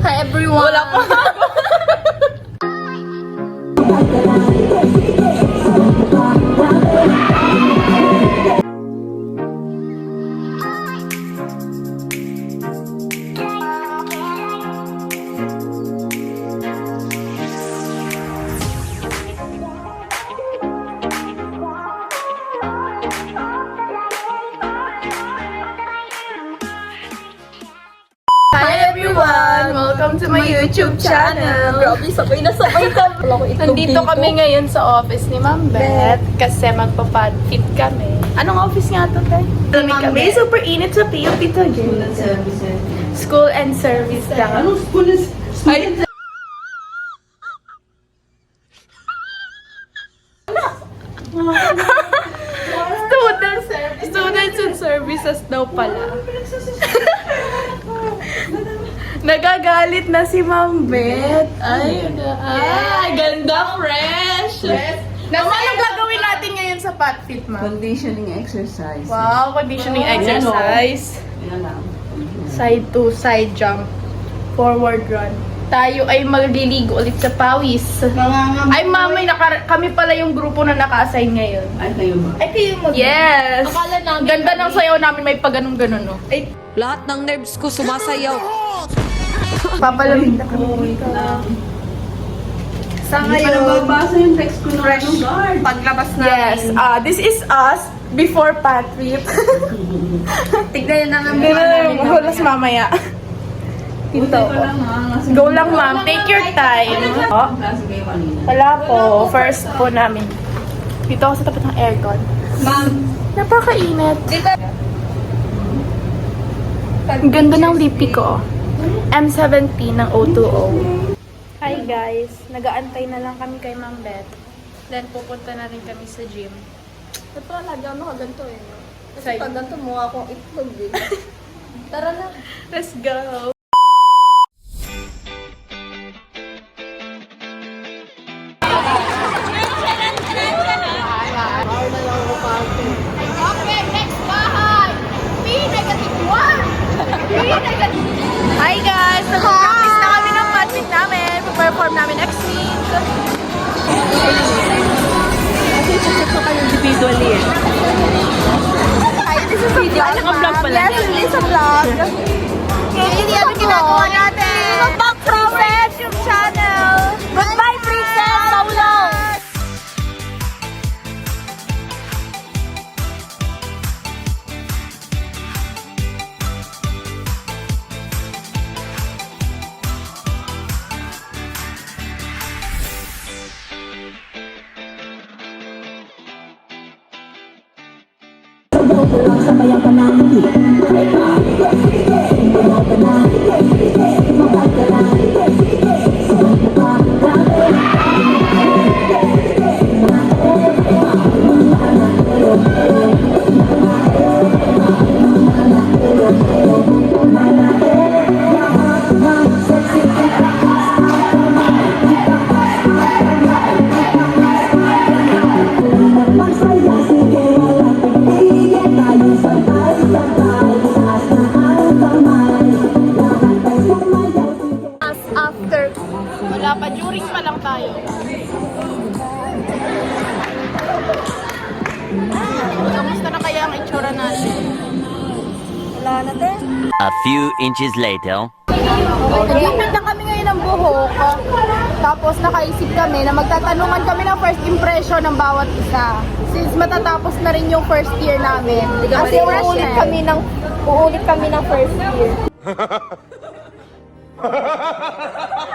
Hi everyone! Wala pa. Hi everyone! Welcome to my YouTube channel! Grabe, sabay na sabay ka. Nandito kami ngayon sa office ni Ma'am Beth kasi magpa-fit kami. Anong office nga to, Tay? Kami super init sa PUP to, School and Services. School and Service lang. Anong school is... Ay, Students and Services daw pala. Nagagalit na si Ma'am Beth. Ay, ganda, fresh. Ma'am, anong gagawin natin ngayon sa PatFit, Ma'am? Conditioning exercise. Wow, conditioning exercise. Yan lang. Side to side jump. Forward run. Tayo ay magliligo ulit sa pawis. Ay, mamay, kami pala yung grupo na naka-assign ngayon. Ay, kayo ba? Ay, kayo mo. Yes! Akala namin Ganda ng sayaw namin, may pag-ganun-ganun, no? Ay, Lahat ng nerves ko sumasayaw. papalamig na kami. Wait lang. Sa Hindi pa nababasa yung text ko ng anong guard. paglabas namin. Yes, this is us before PatFit. Tignan na namin. Hindi na yung mahulas mamaya. Ito. Buti ko lang ha. Kasi Go lang, ma'am. Take your time. Oh, klase kayo kanina. wala po. First po namin. Dito ako sa tapat ng aircon. Ma'am, Napakainit. di ba? Ang ganda ng lipi ko. M70 ng O2O. Hi guys. Nagaantay na lang kami kay Ma'am Beth. Then pupunta na rin kami sa gym. Ito lagi ako nakaganto eh. Kasi Sa'yo. pag ganito mukha akong itlog eh. Tara na. Let's go! Okay, next bahay! P-1! Hi guys! Nag-practice na kami ng PatFit namin. Perform namin next week. Hi, this is a vlog, Naka-vlog ma'am. pala. Yes, it is a vlog. Hindi ano ginagawa natin. Back from YouTube channel. Goodbye, Princess! So long! As after. Wala pa. During pa lang tayo. Kamusta na kaya ang itsura natin? Wala na, te. A few inches later. Nag-ipit na kami ngayon ng buhok. Tapos nakaisip kami na magtatanungan kami ng first impression ng bawat isa. Since matatapos na rin yung first year namin. Kasi uulit kami ng first year.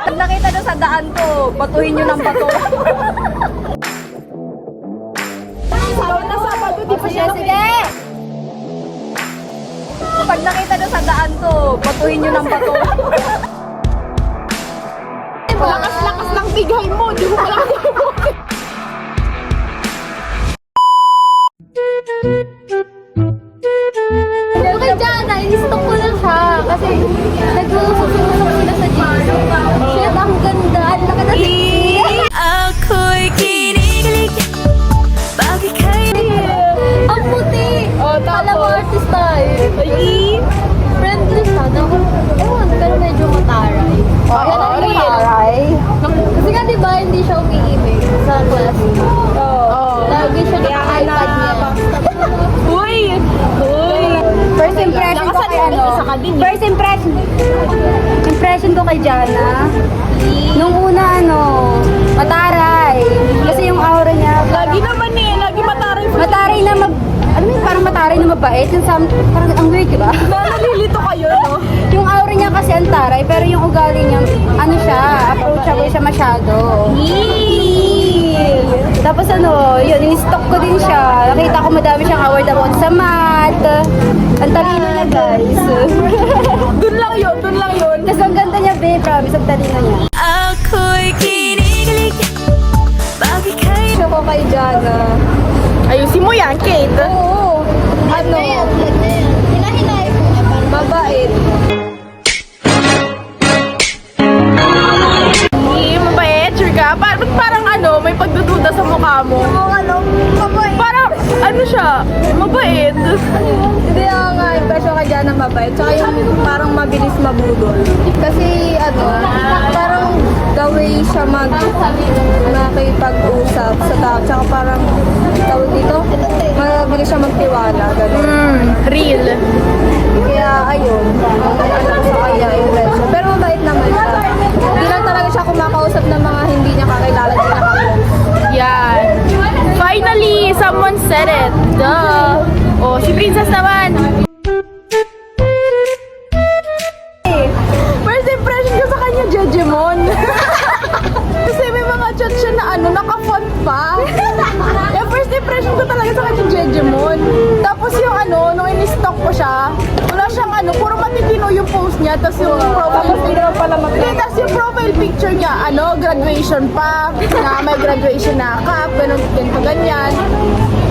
Pag nakita nyo sa daan to, batuhin nyo ng bato. Sabado na sabado, di pa siya Sige! Pag nakita nyo sa daan to, batuhin nyo ng bato. lakas-lakas ng bigay mo. Di mo pala kaya mo. Okay, Jana, in-stop ko lang siya. Kasi nag-uusap-usap sila sa gym. Shit, ang ganda. Ang laki na Ako'y kinikilig. Bakit kayo? ang puti. Oh, Alam mo, tapos. artista eh. Friendly siya. Ewan, pero medyo mataray. siya naka-iPad niya. Uy! Uy! First impression ko kay ano? First impression ko kay Jana. Nung una mataray. Kasi yung aura niya. Lagi naman eh, lagi mataray. Mataray na parang mataray na mabait. Yung parang ang weird, di ba? Nalilito kayo, no? Yung aura niya kasi ang taray, pero yung ugali niya, approachable siya masyado. Tapos yun, in-stalk ko din siya. Nakita ko madami siyang award sa math. Ang talino niya, guys. Dun lang yun. Tapos ang ganda niya, babe. Promise, ang talino niya. ako'y kinikilig. Bakit kayo Gusto ko kay Jana. Ayusin mo yan, Kate. Oo. Mabait. Hindi, mabait, sure ka? Parang may pagdududa sa mukha mo. Mabait. Parang, siya, mabait. Hindi nga, impression kay Jana mabait. Tsaka yung parang mabilis mabudol. Kasi parang the way siya makipag-usap sa tao. Tsaka parang tawag dito, mabilis siya magtiwala. Ganun. Real. Kaya ayun, ano ko sa kanya impression. Pero mabait naman siya. Hindi lang talaga siya kumakausap ng mga hindi niya kakilala, hindi nakaklose. Yan. Finally, someone said it. Duh. Oh, si Princess naman. First impression ko sa kanya, Jejemon. Kasi may mga chat siya na naka-font pa. Yung first impression ko talaga sa kanya, Jejemon. Tapos yung nung in-stalk ko siya, wala siyang puro matitino yung post niya, tapos yung profile picture pala tapos yung profile picture niya, graduation pa, na may graduation na cup, ganito, ganyan.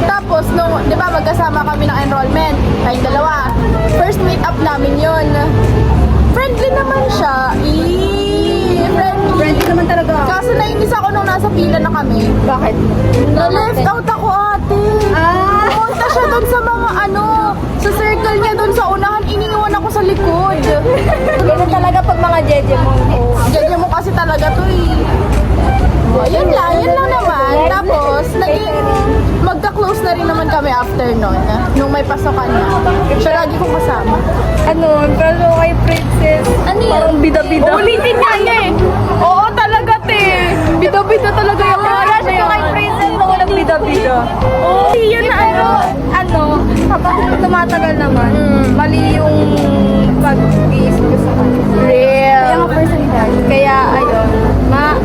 Tapos, di ba, magkasama kami ng enrollment, tayong dalawa. First meet up namin yun. Friendly naman siya. Friendly naman talaga. Kaso nainis ako nung nasa pila na kami. Bakit? Na-left out ako, ate. Pumunta siya doon sa mga sa circle niya doon sa unahan, iniiwan ako sa likod. Ganun talaga pag mga Jejemon. Jejemon kasi talaga to eh. Oh, yun lang naman. Tapos, naging magka-close na rin naman kami after nun. Nung may pasokan na. Siya lagi kong kasama. Pero kay Princess. Parang bida-bida. Ulitin niya eh. Oo, talaga te. Bida-bida talaga yung Wala siya kay Princess na walang bida-bida. Oo, yun na Kapag tumatagal naman, mali yung pag-iisip ko sa kanya. Real. Kaya nga first impression. Kaya ayun,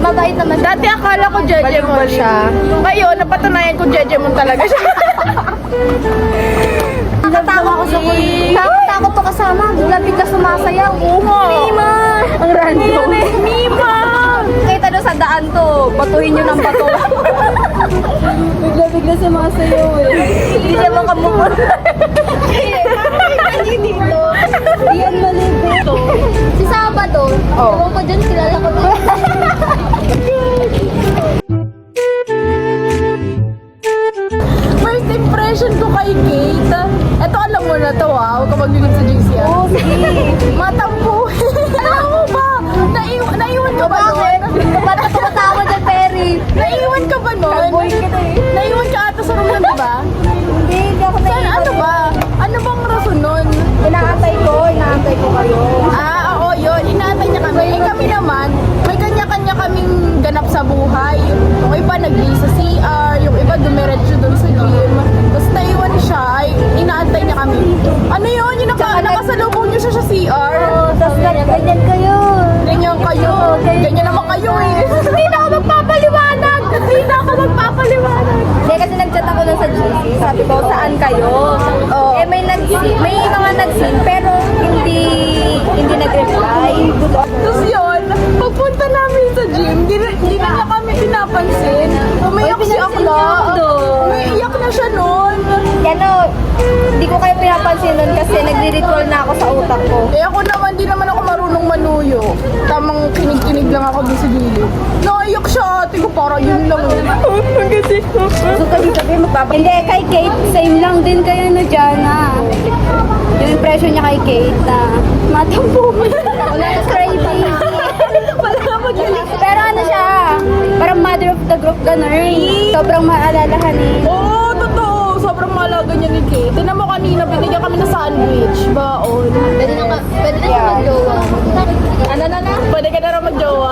mabait naman siya. Dati akala ko Jejemon siya. Ngayon, napatunayan ko Jejemon talaga siya. Natawa ko sa kulit. Takot to kasama. Bigla sumasayaw. Mima! Ang random. Mima! Kita doon sa daan to. Batuhin nyo ng bato. Bigla sumasayaw eh. Hindi siya makamukha. Hindi dito. Yan malibo. Si Sabado. Ewan ko dyan, kilala ko dyan. First impression ko kay Kate. Eto, alam mo na to huwag ka maglilip sa GC Oo, sige. Matampuhin. Alam mo ba? Naiwan ka ba nun? Ba't ka tumatawa dyan, Perry? Naiwan ka ba nun? Nag-boy kita eh. Naiwan ka ata sa room nun, diba? Hindi ako Saan, naiwan. ba? Ano bang rason nun? Inaantay ko kayo. Oo, yun. Inaantay niya kami. Kami naman, may kanya-kanya kaming ganap sa buhay. Yung iba nag-leave sa CR, yung iba dumiretso dun sa gym. Tapos naiwan siya, ay inaantay niya kami. Ano yun? Yung nakasalubong niyo siya sa CR? Tapos ganyan kayo. Ganyan kayo. Ganyan naman kayo eh. Hindi na ako magpapaliwanag. Hindi, kasi nag-chat ako lang sa GC. Sabi ko, saan kayo? Oo. May mga nag-scene, pero hindi nag-reply. Tapos yun, pagpunta namin sa gym, hindi na niya kami pinapansin. Umiyak si Akla. Umiiyak na siya nun. Hindi ko kayo pinapansin nun kasi nagre-ritual na ako sa utak ko. Eh ako naman, di naman ako marunong manuyo. Tamang kinig-kinig lang ako doon sa gilid. Naiyak siya ate ko, para yun lang. Kasi, Hindi, kay Kate, same lang din kayo na Jana. Yung impression niya kay Kate na matampuhin. Wala na crazy. wala na mag-ilik. Pero ano siya, parang mother of the group, ganun. Sobrang maalalahanin. Oo, niya ni Kay. Tinan mo kanina, binigyan kami ng sandwich. Baon. Pwede na mag-jowa. Ano na? Pwede ka na rin mag-jowa.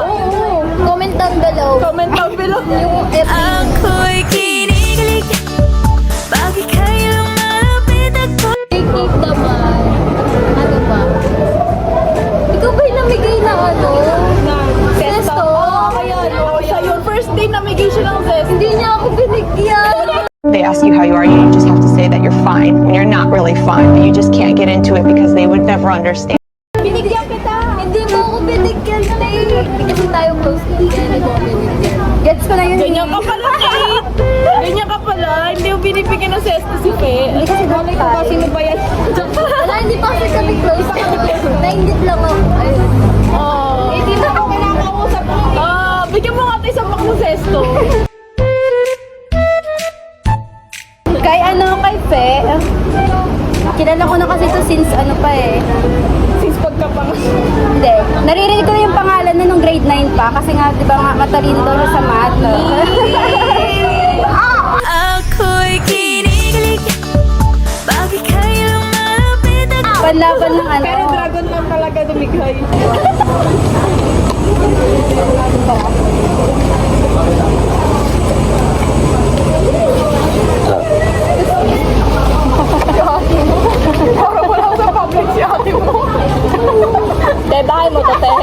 Comment down below. Comment down below. Yung FB. ako'y kinikilig. Bakit kailang malapit ako? Cake naman. Ano ba? Ikaw ba yung namigay na ano? Zesto? Kaya ano, siya yung first day namigay siya ng zest. Hindi niya ako binigyan. They ask you how you are, you just have to say that you're fine when you're not really fine, but you just can't get into it because they would never understand. Binigyan kita. Hindi mo ako binigyan, Tay. Kasi tayo close. Kaya hindi mo ako binigyan. Gets ko na yun. Ganyan ka pala, Kate. Ganyan ka pala. Hindi mo binibigyan ng zest si Fe. Hindi kasi Malay ko ba sino ba yan? Wala, hindi pa kasi kami close. Nainggit lang ako. Ayun. Oh. Hindi na ako kinakausap. Bigyan mo nga tayo sa ng zesto. Kay kay Fe, kilala ko na kasi ito since ano pa eh. Since pagkapangas. Hindi. Naririnig ko na yung pangalan na nung grade 9 pa kasi nga, di ba nga, matalino daw siya sa math. Ako'y kinikilig. Bakit kailang malapit ako? Panlaban ng ano. Pero dragon lang talaga dumigay. Parang wala ko sa public si ate mo. Te, bahay mo to, te.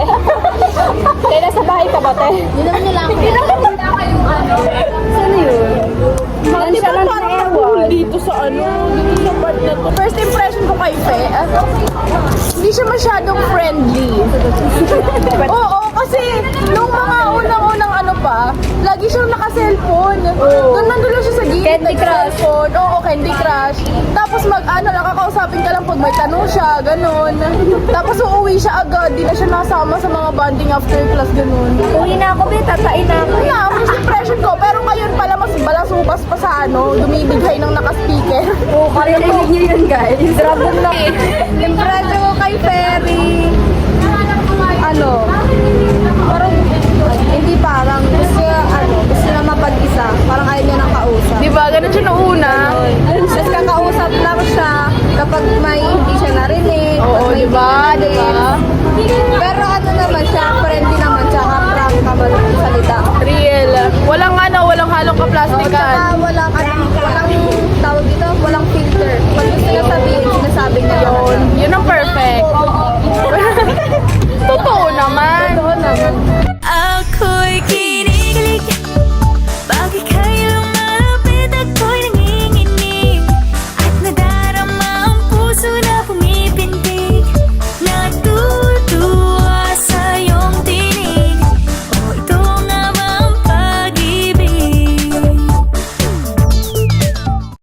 Te, nasa bahay ka ba, te? Hindi naman nila ako. Hindi naman nila kayong ano. Saan yun? Di ba parang nahuli dito sa ano, dito sa part na to. First impression ko kay Fe, hindi siya masyadong friendly. Oo, kasi nung mga unang-unang ano pa, lagi siyang naka-cellphone. Doon nandun lang siya sa gilid, Candy Crush. nag-cellphone. Oo, Candy Crush. Tapos nakakausapin ka lang pag may tanong siya, ganun. Tapos uuwi siya agad, di na siya nasama sa mga bonding after class, ganun. Uwi na ako, be. Tatain na ako. Yun na, first impression ko. Pero ngayon pala, mas balasukas pa sa ano, dumibigay ng naka-speaker. Oo, karinig niyo yun, guys. Dragon lang. Impression ko kay Ferry.